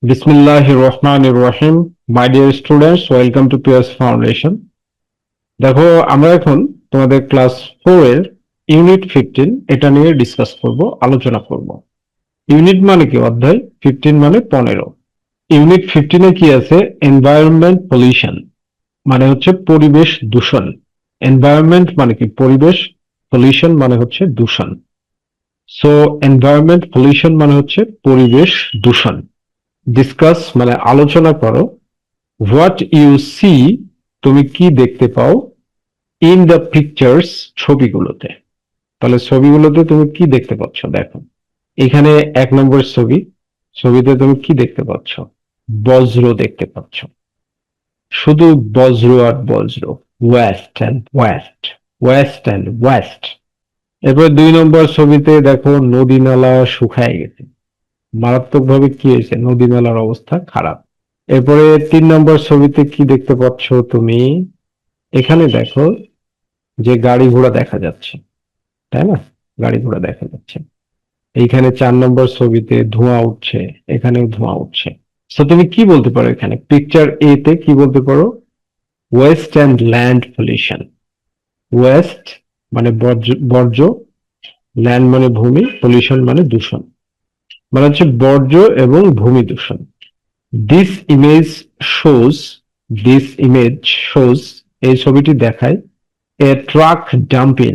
বিসমিল্লাহির রহমানির রহিম। My dear students, welcome to Pierce foundation. দেখো, আমরা এখন তোমাদের ক্লাস 4 এর ইউনিট 15 এটা নিয়ে ডিসকাস করব, আলোচনা করব। ইউনিট মানে কি? অধ্যায়। 15 মানে 15। ইউনিট 15 এ কি আছে? এনভায়রনমেন্ট পলিউশন, মানে হচ্ছে পরিবেশ দূষণ। এনভায়রনমেন্ট মানে কি? পরিবেশ। পলিউশন মানে হচ্ছে দূষণ। সো এনভায়রনমেন্ট পলিউশন মানে হচ্ছে পরিবেশ দূষণ। ডিসকাস মানে আলোচনা করো। হোয়াট ইউ সি, তুমি কি দেখতে পাও, ইন দ্য পিকচার্স, ছবিগুলোতে। তাহলে ছবিগুলোতে তুমি কি দেখতে পাচ্ছ? দেখো, এখানে 1 নম্বর ছবি। ছবিতে তুমি কি দেখতে পাচ্ছ? বজ্র দেখতে পাচ্ছ। শুধু বজ্র আর বজ্র। West and West, West and West. এরপর 2 নম্বর ছবিতে দেখো নদী নালা শুকায় গেছে। মারাত্মকভাবে কি হয়েছে? নদী নালার অবস্থা খারাপ। এরপরে 3 নম্বর ছবিতে কি দেখতে পাচ্ছ তুমি? এখানে দেখো যে গাড়ি ঘোড়া দেখা যাচ্ছে, তাই না? গাড়ি ঘোড়া দেখা যাচ্ছে। এইখানে 4 নম্বর ছবিতে ধোঁয়া উঠছে, এখানেও ধোঁয়া উঠছে। তো তুমি কি বলতে পারো এখানে? পিকচার এ তে কি বলতে পারো? West and land pollution. West মানে বর্জ্য, ল্যান্ড মানে ভূমি, পলিউশন মানে দূষণ, মানে হচ্ছে বর্জ্য এবং ভূমি দূষণ। This image shows, this image shows, এই ছবিটি দেখায় এ ট্রাক ডাম্পিং,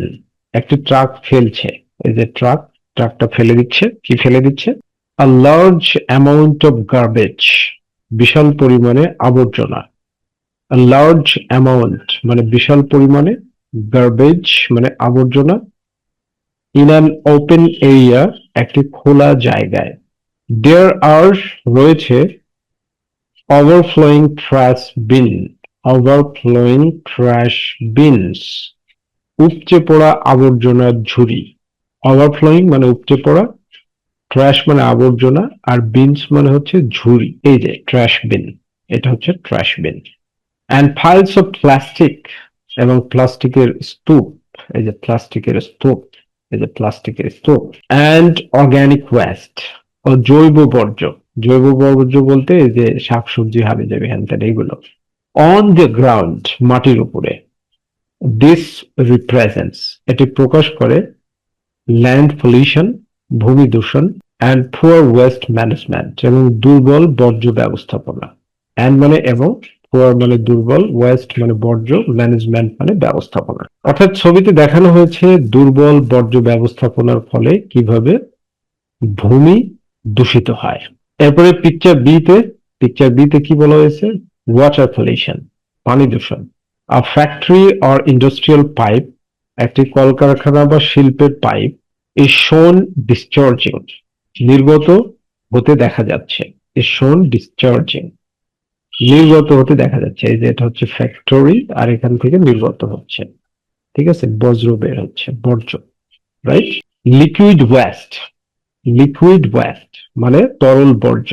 একটি ট্রাক ফেলছে। এই যে ট্রাক, ট্রাকটা ফেলে দিচ্ছে। কি ফেলে দিচ্ছে? A large amount of garbage, বিশাল পরিমাণে আবর্জনা। আ লার্জ অ্যামাউন্ট মানে বিশাল পরিমাণে, গার্বেজ মানে আবর্জনা, ইন অ্যান ওপেন এরিয়া, একটি খোলা জায়গায়। দেয়ার আর, রয়েছে, ওভারফ্লোয়িং ট্রাশ বিন, ওভারফ্লোয়িং ট্রাশ বিনস, উপচে পড়া আবর্জনার ঝুড়ি। ওভারফ্লোয়িং মানে উপচে পড়া, ট্রাশ মানে আবর্জনা, আর বিনস মানে হচ্ছে ঝুড়ি। এই যে ট্রাশ বিন, এটা হচ্ছে trash bin. And files of plastic, এবং প্লাস্টিকের স্তূপ। এই যে প্লাস্টিকের স্তূপ, এই যে প্লাস্টিকের স্তূপ। অ্যান্ড অর্গানিক ওয়েস্ট, ও জৈব বর্জ্য। জৈব বর্জ্য বলতে এই যে শাকসবজি হাবি যাবে হ্যান ত্যান এগুলো। অন দ্য গ্রাউন্ড, মাটির উপরে। দিস রিপ্রেজেন্টস, এটি প্রকাশ করে, ল্যান্ড পলিউশন, ভূমি দূষণ, অ্যান্ড পুয়ার ওয়েস্ট ম্যানেজমেন্ট, এবং দুর্বল বর্জ্য ব্যবস্থাপনা। অ্যান্ড মানে এবং, পুয়ার মানে দুর্বল, ওয়েস্ট মানে বর্জ্য, ম্যানেজমেন্ট মানে ব্যবস্থাপনা। অর্থাৎ ছবিতে দেখানো হয়েছে দুর্বল বর্জ্য ব্যবস্থাপনার ফলে কিভাবে ভূমি দূষিত হয়। এরপরে পিকচার বি তে কি বলা হয়েছে? ওয়াটার পলিউশন, পানি দূষণ। আ ফ্যাক্টরি অর ইন্ডাস্ট্রিয়াল পাইপ, একটি কলকারখানা বা শিল্পের পাইপ, is shown discharging, নির্গত হতে দেখা যাচ্ছে। is shown discharging, নির্গত হতে দেখা যাচ্ছে। এই যে এটা হচ্ছে ফ্যাক্টরি, আর এখান থেকে নির্গত হচ্ছে। ঠিক আছে, বজ্র বের হচ্ছে, বর্জ্য, right? Liquid waste, liquid waste মানে তরল বর্জ্য।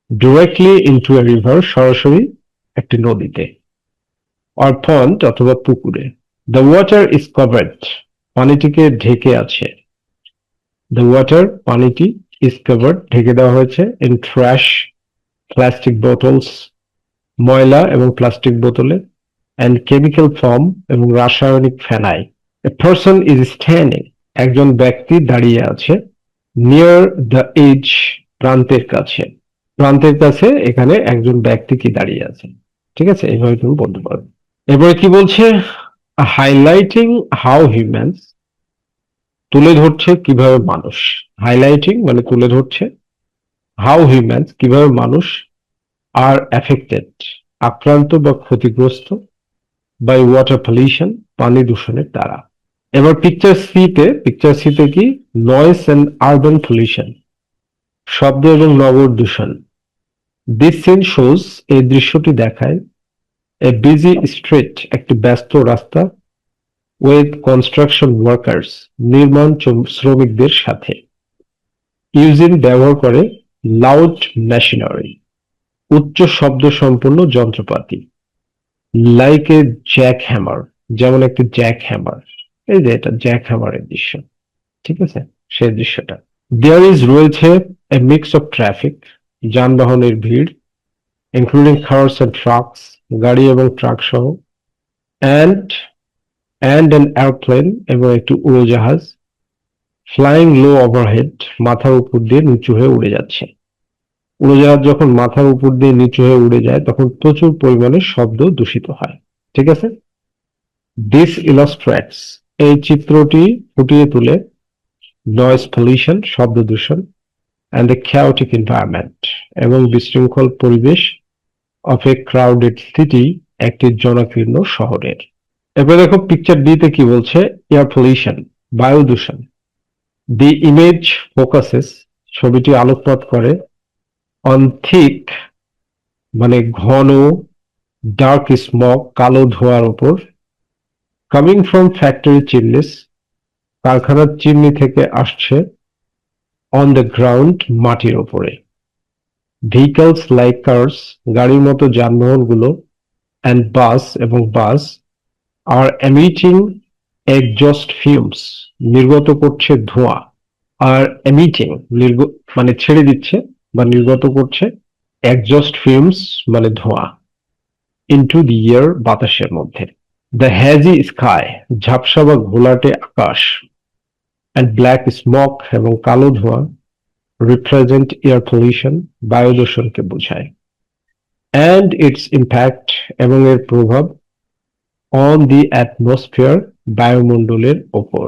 ডিরেক্টলি ইনটু এ রিভার, সরাসরি একটি নদীতে। অর পন্ড অথবা পুকুরে। দ্য ওয়াটার ইজ কভার্ড, পানিটিকে ঢেকে আছে। দ্য ওয়াটার, পানিটি, ইজ কভার্ড, ঢেকে দেওয়া হয়েছে, ইন ট্র্যাশ, প্লাস্টিক বোতলস, ময়লা এবং প্লাস্টিক বোতলে, অ্যান্ড কেমিক্যাল ফর্ম, এবং রাসায়নিক ফেনায়। এ পারসন ইজ স্ট্যান্ডিং, একজন ব্যক্তি দাঁড়িয়ে আছে। নিয়ার দ্য এজ, প্রান্তের কাছে। প্রান্তের কাছে এখানে একজন ব্যক্তি কি দাঁড়িয়ে আছে। ঠিক আছে, এইভাবে তুমি বলতে পারবে। এরপরে কি বলছে? হাইলাইটিং হাউ হিউম্যানস, তুলে ধরছে কিভাবে মানুষ। হাইলাইটিং মানে তুলে ধরছে, হাউ হিউম্যানস কিভাবে মানুষ, আর এফেক্টেড আক্রান্ত বা ক্ষতিগ্রস্ত, বাই ওয়াটার পলিউশন, পানি দূষণের দ্বারা। এবার পিকচার সি তে কি? নয়েস এন্ড আরবান পলিউশন, শব্দ এবং নগর দূষণ। দিস সিন শোজ, এই দৃশ্যটি দেখায়, এ বিজি স্ট্রিট, একটি ব্যস্ত রাস্তা, উইথ কনস্ট্রাকশন ওয়ার্কার্স, নির্মাণ শ্রমিকদের সাথে। ইউজিং, ব্যবহার করে, লাউড মেশিনারি, উচ্চ শব্দ সম্পন্ন যন্ত্রপাতি। লাইক এ জ্যাক হ্যামার, যেমন একটি জ্যাক হ্যামার। এই যে এটা জ্যাক হ্যামারের দৃশ্য। ঠিক আছে, সেই দৃশ্যটা। দেয়ার ইজ, রয়েছে, এ মিক্স অফ ট্রাফিক, যানবাহনের ভিড়, ইনক্লুডিং কার্স এন্ড ট্রাকস, গাড়ি এবং ট্রাক সহ, অ্যান্ড অ্যান্ড অ্যান এয়ারপ্লেন এবং একটি উড়োজাহাজ ফ্লাইং লো ওভারহেড, মাথার উপর দিয়ে নিচু হয়ে উড়ে যাচ্ছে। উড়োজাহাজ যখন মাথার উপর দিয়ে নিচু হয়ে উড়ে যায় তখন প্রচুর পরিমাণে শব্দ দূষিত হয়। ঠিক আছে? দিস ইলাস্ট্রেটস, এই চিত্রটি ফুটিয়ে তুলে নয়েজ পলিউশন, শব্দ দূষণ, অ্যান্ড দ্য chaotic environment, এবং বিশৃঙ্খল পরিবেশ অফ এ ক্রাউডেড সিটি, একটি জনাকীর্ণ শহরের। এরপরে দেখো পিকচার ডি তে কি বলছে, এয়ার পলিউশন, বায়ু দূষণ। দি ইমেজ ফোকাসেস, ছবিটি আলোকপাত করে অন থিক, মানে ঘন, ডার্ক স্মগ, কালো ধোঁয়ার উপর, কামিং ফ্রম ফ্যাক্টরি চিমনিস, কারখানার চিমনি থেকে আসছে, অন দ্য গ্রাউন্ড, মাটির উপরে। ভেহিকলস লাইক কার্স, গাড়ির মতো যানবাহনগুলো, অ্যান্ড বাস এবং বাস, আর এমিটিং এক্সজস্ট ফিউমস, নির্গত করছে ধোঁয়া। আর এমিটিং মানে ছেড়ে দিচ্ছে বা নির্গত করছে, এক্সজস্ট ফিউমস মানে ধোঁয়া, ইনটু দি এয়ার, বাতাসের মধ্যে। দ্য হ্যাজি স্কাই, ঝাপসা বা ঘোলাটে আকাশ, অ্যান্ড ব্ল্যাক স্মক, এবং কালো ধোঁয়া, রিপ্রেজেন্ট এয়ার পলিউশন, বায়ু দূষণকে বোঝায়। অ্যান্ড ইটস ইম্প্যাক্ট, এবং এর প্রভাব, অন দি অ্যাটমসফিয়ার, বায়ুমণ্ডলের ওপর।